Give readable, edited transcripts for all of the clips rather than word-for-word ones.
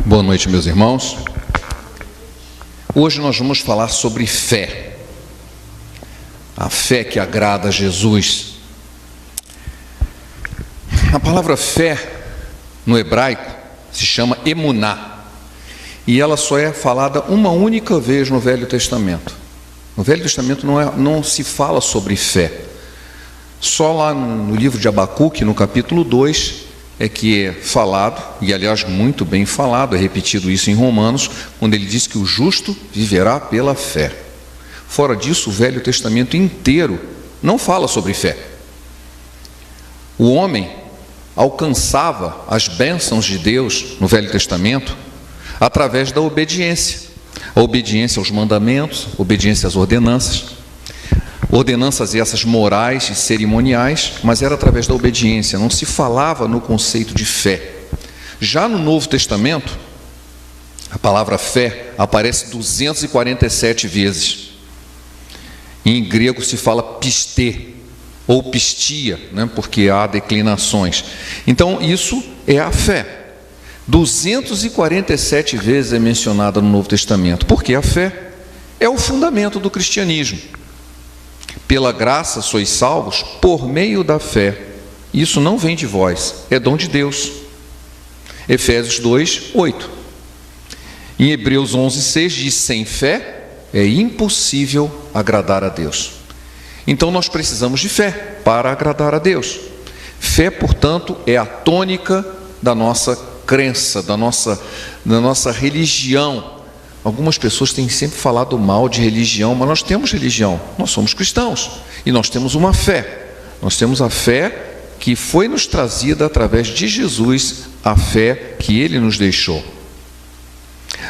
Boa noite, meus irmãos. Hoje nós vamos falar sobre fé. A fé que agrada a Jesus. A palavra fé, no hebraico, se chama emuná. E ela só é falada uma única vez no Velho Testamento. No Velho Testamento não se fala sobre fé. Só lá no livro de Abacuque, no capítulo 2, é que é falado, e aliás muito bem falado, é repetido isso em Romanos, quando ele diz que o justo viverá pela fé. Fora disso, o Velho Testamento inteiro não fala sobre fé. O homem alcançava as bênçãos de Deus no Velho Testamento através da obediência. A obediência aos mandamentos, obediência às ordenanças. Ordenanças essas morais e cerimoniais, mas era através da obediência, não se falava no conceito de fé. Já no Novo Testamento, a palavra fé aparece 247 vezes. Em grego se fala pistê, ou pistia, né, porque há declinações. Então isso é a fé. 247 vezes é mencionada no Novo Testamento, porque a fé é o fundamento do cristianismo. Pela graça sois salvos por meio da fé. Isso não vem de vós, é dom de Deus. Efésios 2, 8. Em Hebreus 11, 6 diz: sem fé é impossível agradar a Deus. Então nós precisamos de fé para agradar a Deus. Fé, portanto, é a tônica da nossa crença, da nossa religião. Algumas pessoas têm sempre falado mal de religião, mas nós temos religião, nós somos cristãos e nós temos uma fé. Nós temos a fé que foi nos trazida através de Jesus, a fé que Ele nos deixou.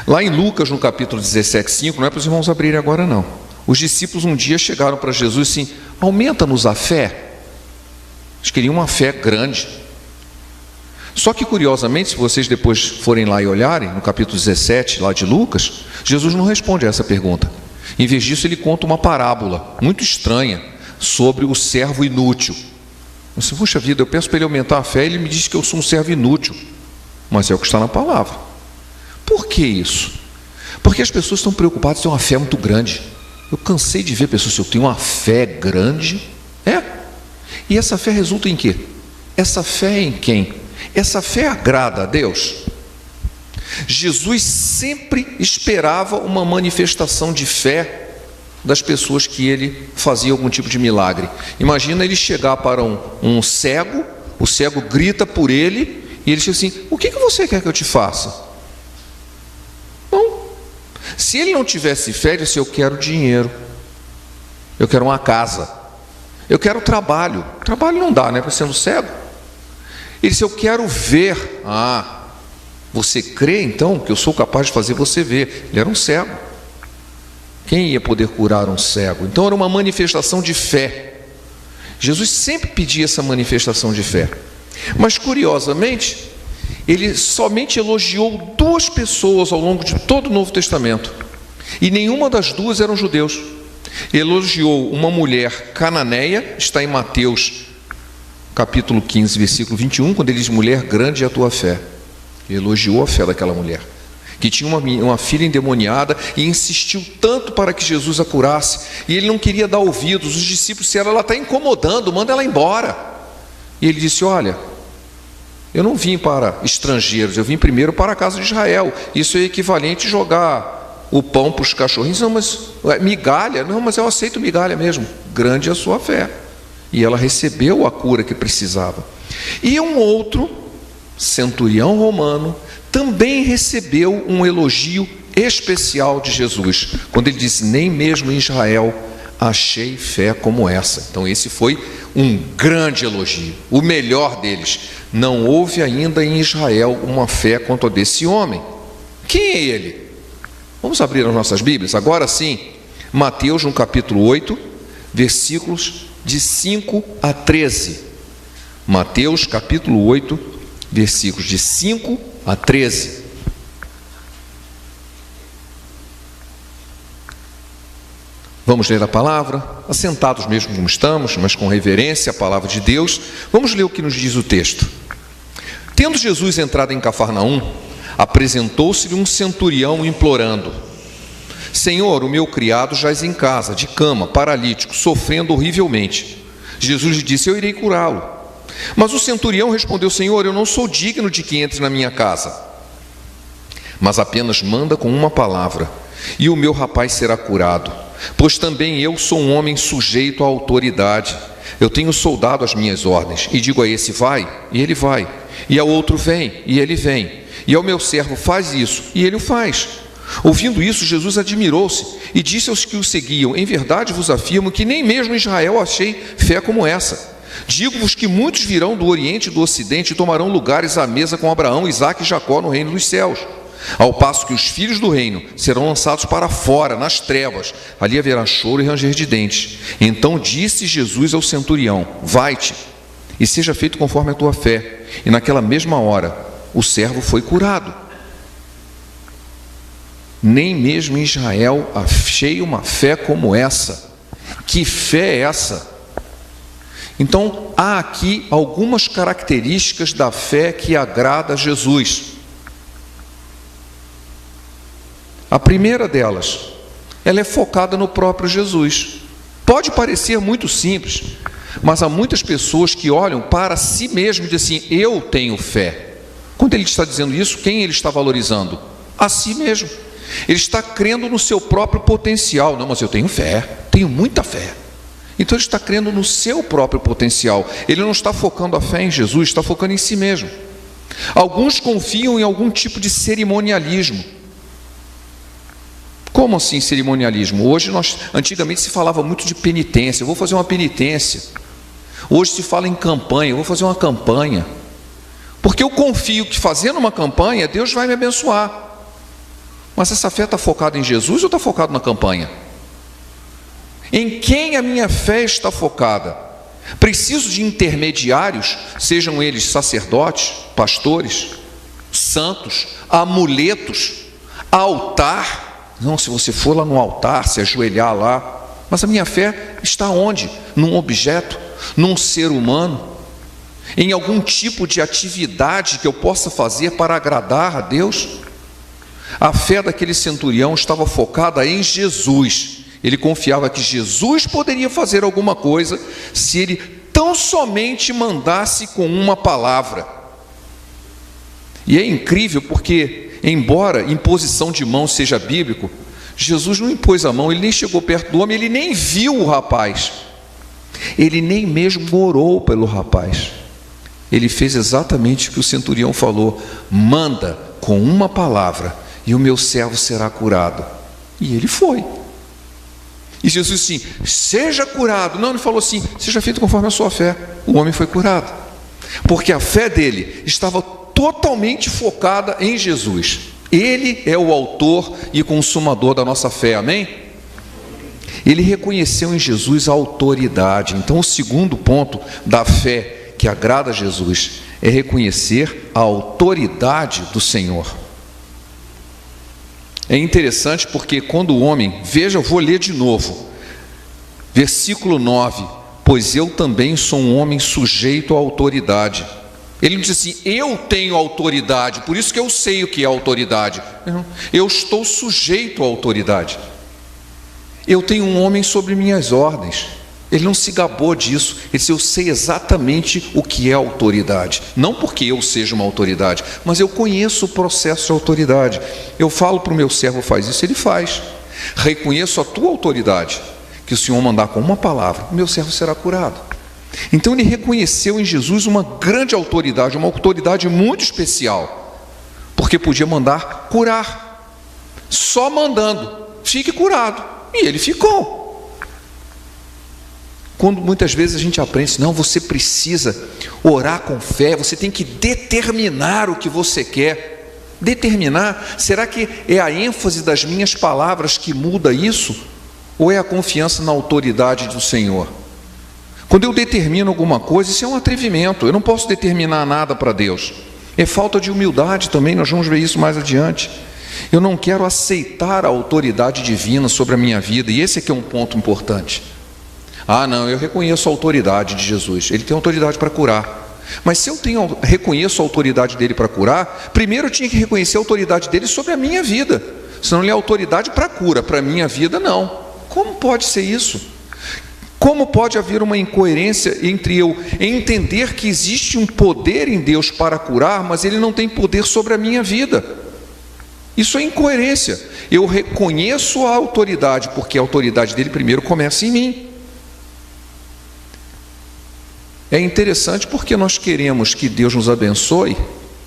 Lá em Lucas, no capítulo 17, 5, não é para os irmãos abrirem agora não. Os discípulos um dia chegaram para Jesus assim: aumenta-nos a fé. Eles queriam uma fé grande. Só que, curiosamente, se vocês depois forem lá e olharem, no capítulo 17, lá de Lucas, Jesus não responde a essa pergunta. Em vez disso, ele conta uma parábola muito estranha sobre o servo inútil. Você, puxa vida, eu peço para ele aumentar a fé, ele me diz que eu sou um servo inútil. Mas é o que está na palavra. Por que isso? Porque as pessoas estão preocupadas em ter uma fé muito grande. Eu cansei de ver pessoas, se eu tenho uma fé grande, e essa fé resulta em quê? Essa fé é em quem? Essa fé agrada a Deus? Jesus sempre esperava uma manifestação de fé das pessoas que ele fazia algum tipo de milagre. Imagina ele chegar para um cego, o cego grita por ele, e ele diz assim: o que você quer que eu te faça? Não. Se ele não tivesse fé, ele disse: eu quero dinheiro, eu quero uma casa, eu quero trabalho. Trabalho não dá, né, para sendo cego. Ele disse: eu quero ver. Você crê então que eu sou capaz de fazer você ver? Ele era um cego. Quem ia poder curar um cego? Então era uma manifestação de fé. Jesus sempre pedia essa manifestação de fé. Mas curiosamente, ele somente elogiou 2 pessoas ao longo de todo o Novo Testamento. E nenhuma das 2 eram judeus. Elogiou uma mulher cananeia, está em Mateus capítulo 15, versículo 21, quando ele diz: mulher, grande é a tua fé. Ele elogiou a fé daquela mulher, que tinha uma filha endemoniada e insistiu tanto para que Jesus a curasse, e ele não queria dar ouvidos. Os discípulos disseram: ela está incomodando, manda ela embora. E ele disse: olha, eu não vim para estrangeiros, eu vim primeiro para a casa de Israel. Isso é equivalente a jogar o pão para os cachorrinhos. Não, mas migalha? Não, mas eu aceito migalha mesmo. Grande é a sua fé. E ela recebeu a cura que precisava. E um outro centurião romano também recebeu um elogio especial de Jesus, quando ele disse: nem mesmo em Israel achei fé como essa. Então esse foi um grande elogio, o melhor deles. Não houve ainda em Israel uma fé quanto a desse homem. Quem é ele? Vamos abrir as nossas Bíblias agora sim. Mateus, no capítulo 8, versículos de 5 a 13. Mateus capítulo 8, versículos de 5 a 13. Vamos ler a palavra, assentados mesmo como estamos, mas com reverência à palavra de Deus. Vamos ler o que nos diz o texto. Tendo Jesus entrado em Cafarnaum, Apresentou-se-lhe um centurião implorando: Senhor, o meu criado jaz em casa, de cama, paralítico, sofrendo horrivelmente. Jesus lhe disse: eu irei curá-lo. Mas o centurião respondeu: Senhor, eu não sou digno de que entre na minha casa, mas apenas manda com uma palavra, e o meu rapaz será curado. Pois também eu sou um homem sujeito à autoridade. Eu tenho soldado às minhas ordens, e digo a esse: vai, e ele vai, e ao outro: vem, e ele vem, e ao meu servo: faz isso, e ele o faz. Ouvindo isso, Jesus admirou-se e disse aos que o seguiam: em verdade vos afirmo que nem mesmo em Israel achei fé como essa. Digo-vos que muitos virão do Oriente e do Ocidente e tomarão lugares à mesa com Abraão, Isaque e Jacó no reino dos céus, ao passo que os filhos do reino serão lançados para fora, nas trevas. Ali haverá choro e ranger de dentes. Então disse Jesus ao centurião: vai-te, e seja feito conforme a tua fé. E naquela mesma hora o servo foi curado. Nem mesmo em Israel achei uma fé como essa. Que fé é essa? Então, há aqui algumas características da fé que agrada a Jesus. A primeira delas, ela é focada no próprio Jesus. Pode parecer muito simples, mas há muitas pessoas que olham para si mesmo e dizem assim: eu tenho fé. Quando ele está dizendo isso, quem ele está valorizando? A si mesmo. Ele está crendo no seu próprio potencial. Não, mas eu tenho fé, tenho muita fé. Então ele está crendo no seu próprio potencial. Ele não está focando a fé em Jesus, está focando em si mesmo. Alguns confiam em algum tipo de cerimonialismo. Como assim cerimonialismo? Antigamente se falava muito de penitência. Eu vou fazer uma penitência. Hoje se fala em campanha. Eu vou fazer uma campanha. Porque eu confio que fazendo uma campanha, Deus vai me abençoar. Mas essa fé está focada em Jesus ou está focada na campanha? Em quem a minha fé está focada? Preciso de intermediários, sejam eles sacerdotes, pastores, santos, amuletos, altar. Não, se você for lá no altar, se ajoelhar lá. Mas a minha fé está onde? Num objeto, num ser humano, em algum tipo de atividade que eu possa fazer para agradar a Deus? A fé daquele centurião estava focada em Jesus. Ele confiava que Jesus poderia fazer alguma coisa se ele tão somente mandasse com uma palavra. E é incrível porque, embora imposição de mão seja bíblico, Jesus não impôs a mão, ele nem chegou perto do homem, ele nem viu o rapaz, ele nem mesmo orou pelo rapaz. Ele fez exatamente o que o centurião falou: manda com uma palavra e o meu servo será curado. E ele foi. E Jesus disse assim: seja curado. Não, ele falou assim: seja feito conforme a sua fé. O homem foi curado, porque a fé dele estava totalmente focada em Jesus. Ele é o autor e consumador da nossa fé, amém? Ele reconheceu em Jesus a autoridade. Então o segundo ponto da fé que agrada a Jesus é reconhecer a autoridade do Senhor. É interessante porque quando o homem, veja, eu vou ler de novo, versículo 9: pois eu também sou um homem sujeito à autoridade. Ele não diz assim: eu tenho autoridade, por isso que eu sei o que é autoridade. Não, eu estou sujeito à autoridade. Eu tenho um homem sobre minhas ordens. Ele não se gabou disso. Ele disse: eu sei exatamente o que é autoridade. Não porque eu seja uma autoridade, mas eu conheço o processo de autoridade. Eu falo para o meu servo: faz isso, ele faz. Reconheço a tua autoridade, que o Senhor mandar com uma palavra, o meu servo será curado. Então ele reconheceu em Jesus uma grande autoridade, uma autoridade muito especial, porque podia mandar curar. Só mandando: fique curado. E ele ficou. Quando muitas vezes a gente aprende assim: não, você precisa orar com fé, você tem que determinar o que você quer. Determinar? Será que é a ênfase das minhas palavras que muda isso? Ou é a confiança na autoridade do Senhor? Quando eu determino alguma coisa, isso é um atrevimento. Eu não posso determinar nada para Deus. É falta de humildade também, nós vamos ver isso mais adiante. Eu não quero aceitar a autoridade divina sobre a minha vida, e esse aqui é um ponto importante. Ah, não, eu reconheço a autoridade de Jesus. Ele tem autoridade para curar. Mas se eu reconheço a autoridade dele para curar, primeiro eu tinha que reconhecer a autoridade dele sobre a minha vida. Senão ele é autoridade para cura, para a minha vida não. Como pode ser isso? Como pode haver uma incoerência entre eu entender que existe um poder em Deus para curar, mas ele não tem poder sobre a minha vida? Isso é incoerência. Eu reconheço a autoridade, porque a autoridade dele primeiro começa em mim. É interessante porque nós queremos que Deus nos abençoe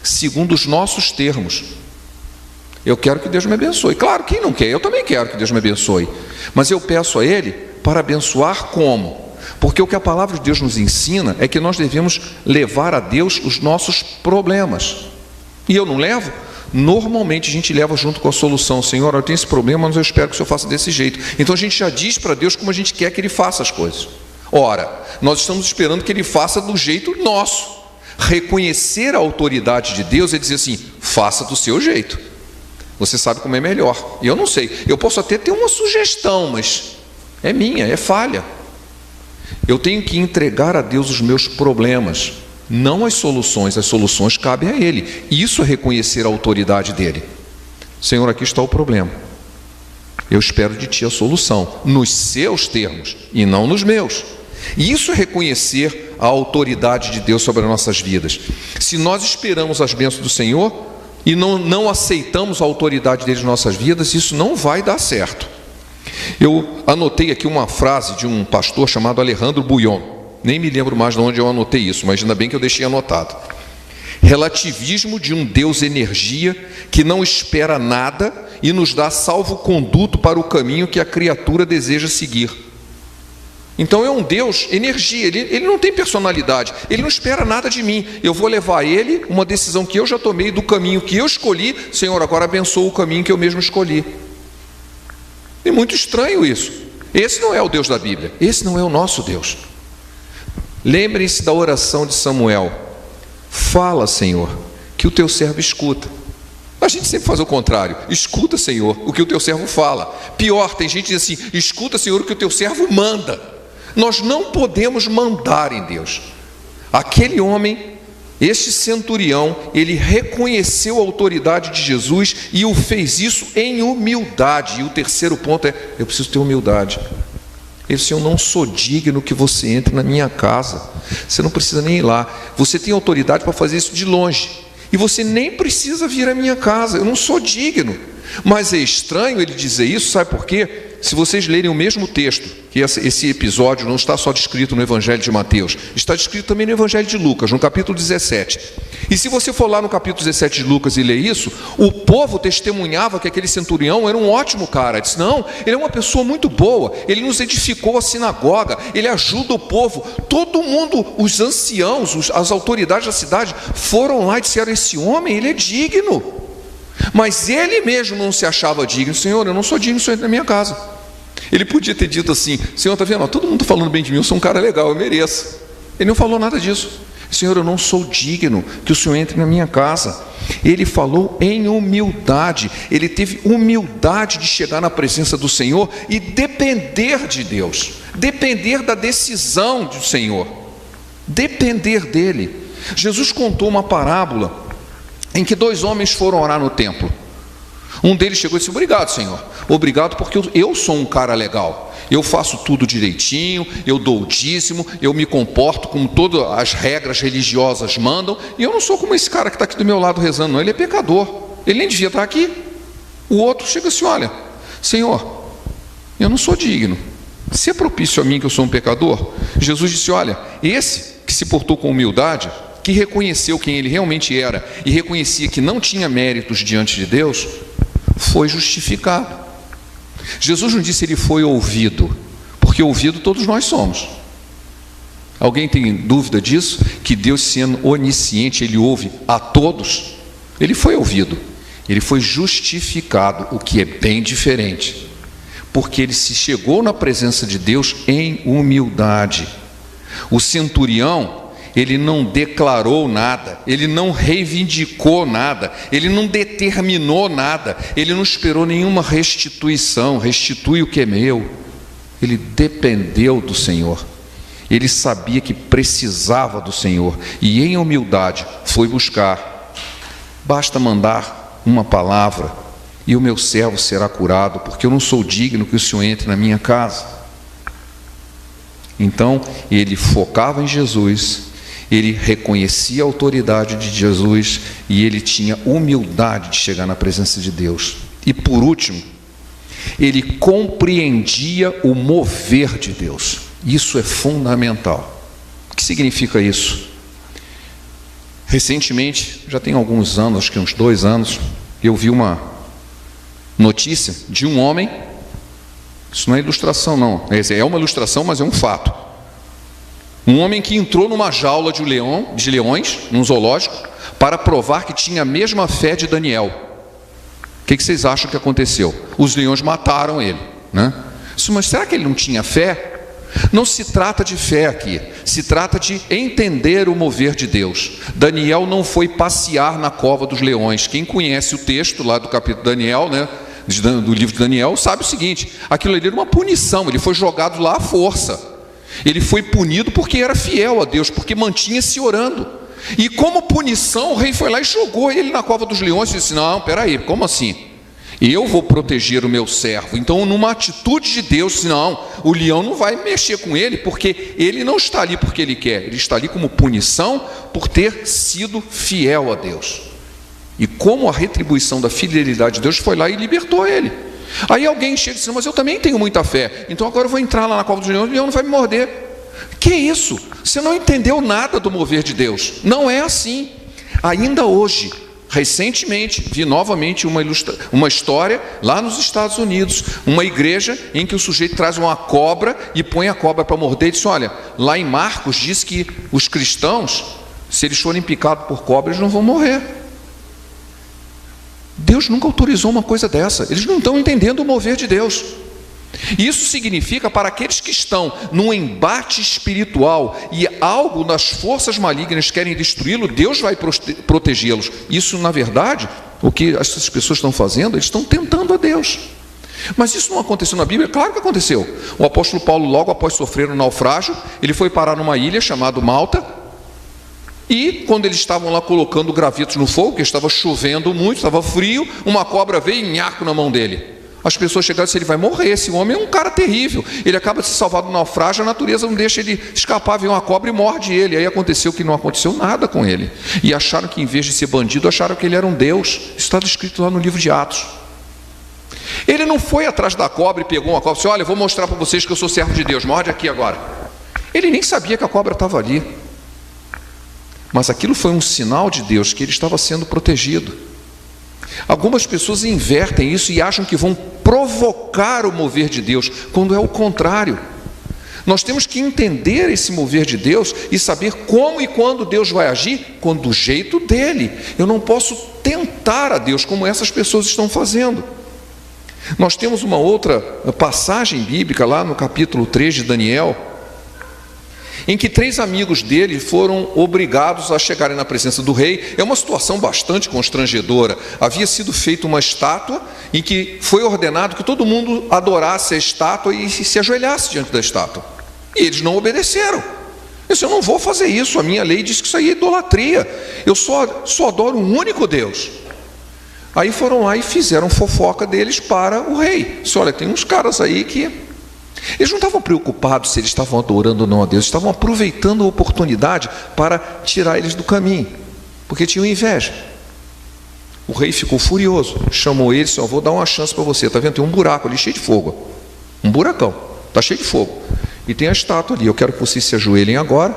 segundo os nossos termos. Eu quero que Deus me abençoe. Claro, quem não quer? Eu também quero que Deus me abençoe. Mas eu peço a Ele para abençoar como? Porque o que a palavra de Deus nos ensina é que nós devemos levar a Deus os nossos problemas. E eu não levo? Normalmente a gente leva junto com a solução. Senhor, eu tenho esse problema, mas eu espero que o Senhor faça desse jeito. Então a gente já diz para Deus como a gente quer que Ele faça as coisas. Ora, nós estamos esperando que Ele faça do jeito nosso. Reconhecer a autoridade de Deus é dizer assim, faça do seu jeito. Você sabe como é melhor. Eu não sei. Eu posso até ter uma sugestão, mas é minha, é falha. Eu tenho que entregar a Deus os meus problemas, não as soluções cabem a Ele. Isso é reconhecer a autoridade dEle. Senhor, aqui está o problema. Eu espero de Ti a solução, nos seus termos e não nos meus. E isso é reconhecer a autoridade de Deus sobre as nossas vidas. Se nós esperamos as bênçãos do Senhor e não aceitamos a autoridade dele em nossas vidas, isso não vai dar certo. Eu anotei aqui uma frase de um pastor chamado Alejandro Buyon. Nem me lembro mais de onde eu anotei isso, mas ainda bem que eu deixei anotado. Relativismo de um Deus energia que não espera nada e nos dá salvo-conduto para o caminho que a criatura deseja seguir. Então é um Deus energia, ele não tem personalidade, ele não espera nada de mim. Eu vou levar a ele uma decisão que eu já tomei do caminho que eu escolhi. Senhor, agora abençoa o caminho que eu mesmo escolhi. É muito estranho isso. Esse não é o Deus da Bíblia, esse não é o nosso Deus. Lembrem-se da oração de Samuel. Fala, Senhor, que o teu servo escuta. A gente sempre faz o contrário. Escuta, Senhor, o que o teu servo fala. Pior, tem gente que diz assim, escuta, Senhor, o que o teu servo manda. Nós não podemos mandar em Deus. Aquele homem, este centurião, ele reconheceu a autoridade de Jesus e o fez isso em humildade. E o terceiro ponto é, eu preciso ter humildade. Ele disse, eu não sou digno que você entre na minha casa. Você não precisa nem ir lá. Você tem autoridade para fazer isso de longe. E você nem precisa vir à minha casa. Eu não sou digno. Mas é estranho ele dizer isso, sabe por quê? Se vocês lerem o mesmo texto, que esse episódio não está só descrito no Evangelho de Mateus, está descrito também no Evangelho de Lucas, no capítulo 17. E se você for lá no capítulo 17 de Lucas e ler isso, o povo testemunhava que aquele centurião era um ótimo cara. Ele disse, não, ele é uma pessoa muito boa, ele nos edificou a sinagoga, ele ajuda o povo. Todo mundo, os anciãos, as autoridades da cidade, foram lá e disseram, esse homem, ele é digno. Mas ele mesmo não se achava digno. Senhor, eu não sou digno, o Senhor entra na minha casa. Ele podia ter dito assim, Senhor, está vendo? Todo mundo está falando bem de mim, eu sou um cara legal, eu mereço. Ele não falou nada disso. Senhor, eu não sou digno que o Senhor entre na minha casa. Ele falou em humildade. Ele teve humildade de chegar na presença do Senhor e depender de Deus. Depender da decisão do Senhor. Depender dele. Jesus contou uma parábola em que 2 homens foram orar no templo. Um deles chegou e disse, obrigado, Senhor, obrigado porque eu sou um cara legal, eu faço tudo direitinho, eu dou o dízimo, eu me comporto como todas as regras religiosas mandam, e eu não sou como esse cara que está aqui do meu lado rezando, não, ele é pecador, ele nem devia estar aqui. O outro chega assim, olha, Senhor, eu não sou digno, se é propício a mim que eu sou um pecador. Jesus disse, olha, esse que se portou com humildade, que reconheceu quem ele realmente era e reconhecia que não tinha méritos diante de Deus, foi justificado. Jesus não disse ele foi ouvido, porque ouvido todos nós somos. Alguém tem dúvida disso? Que Deus, sendo onisciente, ele ouve a todos? Ele foi ouvido, ele foi justificado, o que é bem diferente, porque ele se chegou na presença de Deus em humildade. O centurião, ele não declarou nada, ele não reivindicou nada, ele não determinou nada, ele não esperou nenhuma restituição, restitui o que é meu. Ele dependeu do Senhor. Ele sabia que precisava do Senhor e em humildade foi buscar. Basta mandar uma palavra e o meu servo será curado, porque eu não sou digno que o Senhor entre na minha casa. Então ele focava em Jesus, ele reconhecia a autoridade de Jesus e ele tinha humildade de chegar na presença de Deus. E por último, ele compreendia o mover de Deus. Isso é fundamental. O que significa isso? Recentemente, já tem alguns anos, acho que uns 2 anos, eu vi uma notícia de um homem. Isso não é ilustração não, é uma ilustração, mas é um fato. Um homem que entrou numa jaula de leões, num zoológico, para provar que tinha a mesma fé de Daniel. O que vocês acham que aconteceu? Os leões mataram ele, né? Mas será que ele não tinha fé? Não se trata de fé aqui, se trata de entender o mover de Deus. Daniel não foi passear na cova dos leões. Quem conhece o texto lá do capítulo de Daniel, né, do livro de Daniel, sabe o seguinte: aquilo ali era uma punição, ele foi jogado lá à força. Ele foi punido porque era fiel a Deus, porque mantinha-se orando. E como punição, o rei foi lá e jogou ele na cova dos leões e disse: não, peraí, como assim? Eu vou proteger o meu servo. Então, numa atitude de Deus, não, o leão não vai mexer com ele, porque ele não está ali porque ele quer, ele está ali como punição por ter sido fiel a Deus. E como a retribuição da fidelidade de Deus, foi lá e libertou ele. Aí alguém chega e diz: mas eu também tenho muita fé, então agora eu vou entrar lá na cova dos leões e o leão não vai me morder. Que isso? Você não entendeu nada do mover de Deus. Não é assim. Ainda hoje, recentemente, vi novamente uma história lá nos Estados Unidos, uma igreja em que o sujeito traz uma cobra e põe a cobra para morder e diz: olha, lá em Marcos diz que os cristãos, se eles forem picados por cobra, eles não vão morrer. Deus nunca autorizou uma coisa dessa. Eles não estão entendendo o mover de Deus. Isso significa, para aqueles que estão num embate espiritual e algo nas forças malignas querem destruí-lo, Deus vai protegê-los. Isso, na verdade, o que essas pessoas estão fazendo, eles estão tentando a Deus. Mas isso não aconteceu na Bíblia? Claro que aconteceu. O apóstolo Paulo, logo após sofrer um naufrágio, ele foi parar numa ilha chamada Malta. E quando eles estavam lá colocando gravetos no fogo, que estava chovendo muito, estava frio, uma cobra veio e nhaco na mão dele. As pessoas chegaram e disseram: ele vai morrer, esse homem é um cara terrível, ele acaba de se salvar do naufrágio, a natureza não deixa ele escapar, vem uma cobra e morde ele. Aí aconteceu que não aconteceu nada com ele, e acharam que, em vez de ser bandido, acharam que ele era um Deus. Isso está escrito lá no livro de Atos. Ele não foi atrás da cobra e pegou uma cobra e disse: olha, eu vou mostrar para vocês que eu sou servo de Deus, morde aqui agora. Ele nem sabia que a cobra estava ali, mas aquilo foi um sinal de Deus, que ele estava sendo protegido. Algumas pessoas invertem isso e acham que vão provocar o mover de Deus, quando é o contrário. Nós temos que entender esse mover de Deus e saber como e quando Deus vai agir, do jeito dele. Eu não posso tentar a Deus como essas pessoas estão fazendo. Nós temos uma outra passagem bíblica lá no capítulo 3 de Daniel, em que 3 amigos dele foram obrigados a chegarem na presença do rei. É uma situação bastante constrangedora. Havia sido feita uma estátua em que foi ordenado que todo mundo adorasse a estátua e se ajoelhasse diante da estátua. E eles não obedeceram. Eu disse: eu não vou fazer isso, a minha lei diz que isso aí é idolatria. Eu só adoro um único Deus. Aí foram lá e fizeram fofoca deles para o rei. Disse: olha, tem uns caras aí que... Eles não estavam preocupados se eles estavam adorando ou não a Deus, estavam aproveitando a oportunidade para tirar eles do caminho, porque tinham inveja. O rei ficou furioso, chamou eles: só vou dar uma chance para você, está vendo? Tem um buraco ali cheio de fogo, um buracão, está cheio de fogo, e tem a estátua ali. Eu quero que vocês se ajoelhem agora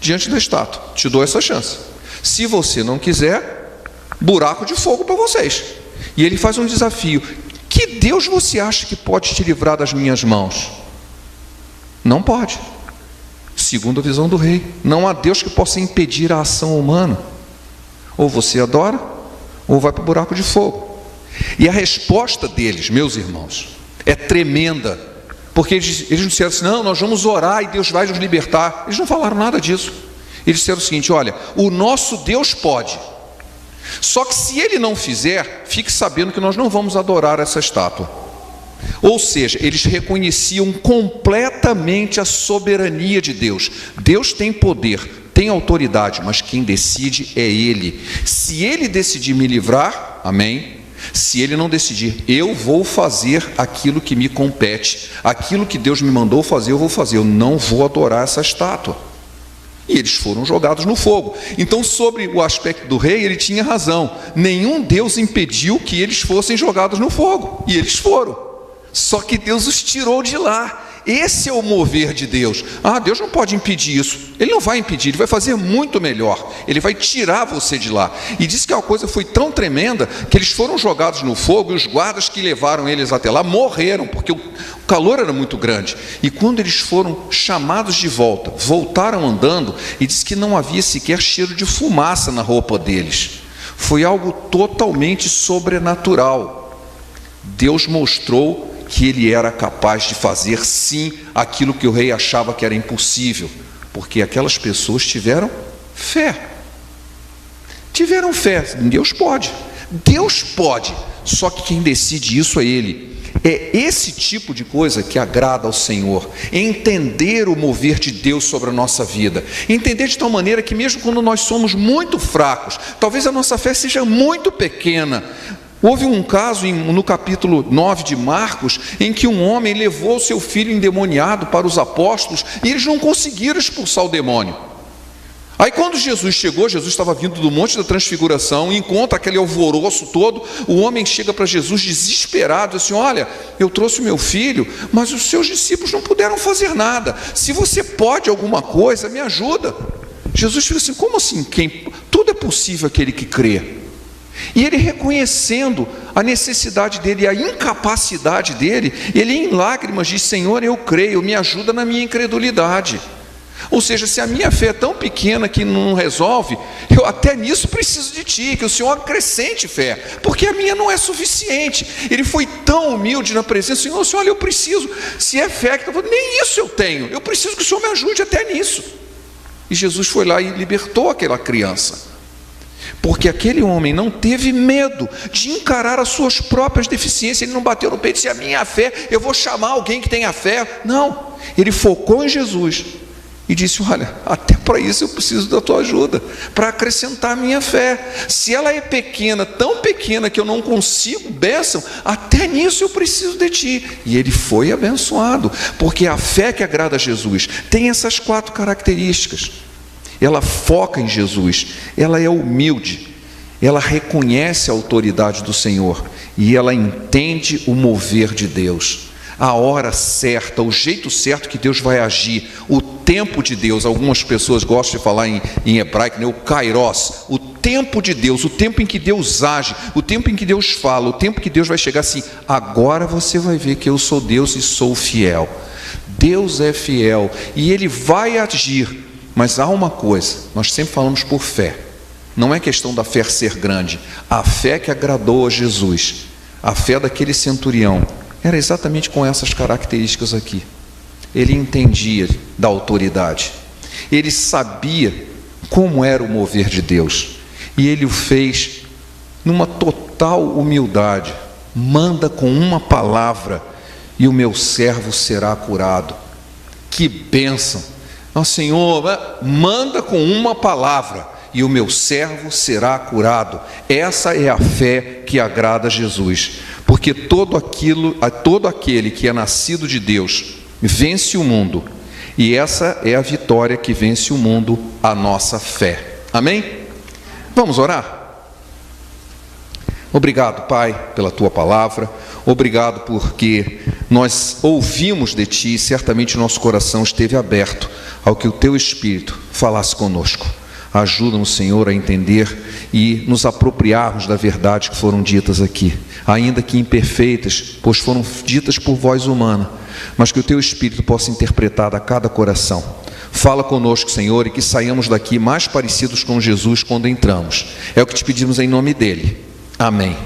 diante da estátua, te dou essa chance. Se você não quiser, buraco de fogo para vocês. E ele faz um desafio: que Deus você acha que pode te livrar das minhas mãos? Não pode. Segundo a visão do rei, não há Deus que possa impedir a ação humana. Ou você adora, ou vai para o buraco de fogo. E a resposta deles, meus irmãos, é tremenda. Porque eles disseram assim: não, nós vamos orar e Deus vai nos libertar. Eles não falaram nada disso. Eles disseram o seguinte: olha, o nosso Deus pode. Só que se ele não fizer, fique sabendo que nós não vamos adorar essa estátua. Ou seja, eles reconheciam completamente a soberania de Deus. Deus tem poder, tem autoridade, mas quem decide é Ele. Se Ele decidir me livrar, amém. Se Ele não decidir, eu vou fazer aquilo que me compete, aquilo que Deus me mandou fazer, eu vou fazer. Eu não vou adorar essa estátua. E eles foram jogados no fogo. Então, sobre o aspecto do rei, ele tinha razão. Nenhum Deus impediu que eles fossem jogados no fogo. E eles foram. Só que Deus os tirou de lá. Esse é o mover de Deus. Deus não pode impedir isso. Ele não vai impedir, Ele vai fazer muito melhor. Ele vai tirar você de lá. E diz que a coisa foi tão tremenda que eles foram jogados no fogo e os guardas que levaram eles até lá morreram, porque o calor era muito grande. E quando eles foram chamados de volta, voltaram andando, e diz que não havia sequer cheiro de fumaça na roupa deles. Foi algo totalmente sobrenatural. Deus mostrou que ele era capaz de fazer sim aquilo que o rei achava que era impossível, porque aquelas pessoas tiveram fé. Tiveram fé. Deus pode, só que quem decide isso é Ele. É esse tipo de coisa que agrada ao Senhor, entender o mover de Deus sobre a nossa vida, entender de tal maneira que mesmo quando nós somos muito fracos, talvez a nossa fé seja muito pequena. Houve um caso no capítulo 9 de Marcos, em que um homem levou seu filho endemoniado para os apóstolos, e eles não conseguiram expulsar o demônio. Aí quando Jesus chegou, Jesus estava vindo do Monte da Transfiguração, e encontra aquele alvoroço todo, o homem chega para Jesus desesperado, assim: olha, eu trouxe o meu filho, mas os seus discípulos não puderam fazer nada, se você pode alguma coisa, me ajuda. Jesus falou assim: como assim? Tudo é possível aquele que crê. E ele, reconhecendo a necessidade dele e a incapacidade dele, ele em lágrimas diz: Senhor, eu creio, me ajuda na minha incredulidade. Ou seja, se a minha fé é tão pequena que não resolve, eu até nisso preciso de Ti, que o Senhor acrescente fé, porque a minha não é suficiente. Ele foi tão humilde na presença: Senhor, olha, eu preciso, se é fé, nem isso eu tenho, eu preciso que o Senhor me ajude até nisso. E Jesus foi lá e libertou aquela criança. Porque aquele homem não teve medo de encarar as suas próprias deficiências. Ele não bateu no peito e disse: a minha fé, eu vou chamar alguém que tenha fé. Não, ele focou em Jesus e disse: olha, até para isso eu preciso da tua ajuda, para acrescentar a minha fé. Se ela é pequena, tão pequena que eu não consigo, bênção, até nisso eu preciso de ti. E ele foi abençoado, porque a fé que agrada a Jesus tem essas 4 características. Ela foca em Jesus, ela é humilde, ela reconhece a autoridade do Senhor e ela entende o mover de Deus, a hora certa, o jeito certo que Deus vai agir, o tempo de Deus. Algumas pessoas gostam de falar em hebraico, né? O kairos, o tempo de Deus, o tempo em que Deus age, o tempo em que Deus fala, o tempo que Deus vai chegar assim: agora você vai ver que eu sou Deus e sou fiel. Deus é fiel e Ele vai agir. Mas há uma coisa, nós sempre falamos por fé, não é questão da fé ser grande. A fé que agradou a Jesus, a fé daquele centurião, era exatamente com essas características aqui. Ele entendia da autoridade, ele sabia como era o mover de Deus, e ele o fez numa total humildade. Manda com uma palavra e o meu servo será curado. Que bênção! Senhor, manda com uma palavra e o meu servo será curado. Essa é a fé que agrada a Jesus, porque todo aquele que é nascido de Deus vence o mundo, e essa é a vitória que vence o mundo, a nossa fé. Amém? Vamos orar? Obrigado, Pai, pela Tua palavra. Obrigado porque nós ouvimos de Ti e certamente o nosso coração esteve aberto ao que o Teu Espírito falasse conosco. Ajuda-nos, Senhor, a entender e nos apropriarmos da verdade que foram ditas aqui, ainda que imperfeitas, pois foram ditas por voz humana, mas que o Teu Espírito possa interpretar a cada coração. Fala conosco, Senhor, e que saiamos daqui mais parecidos com Jesus quando entramos. É o que te pedimos em nome dEle. Amém.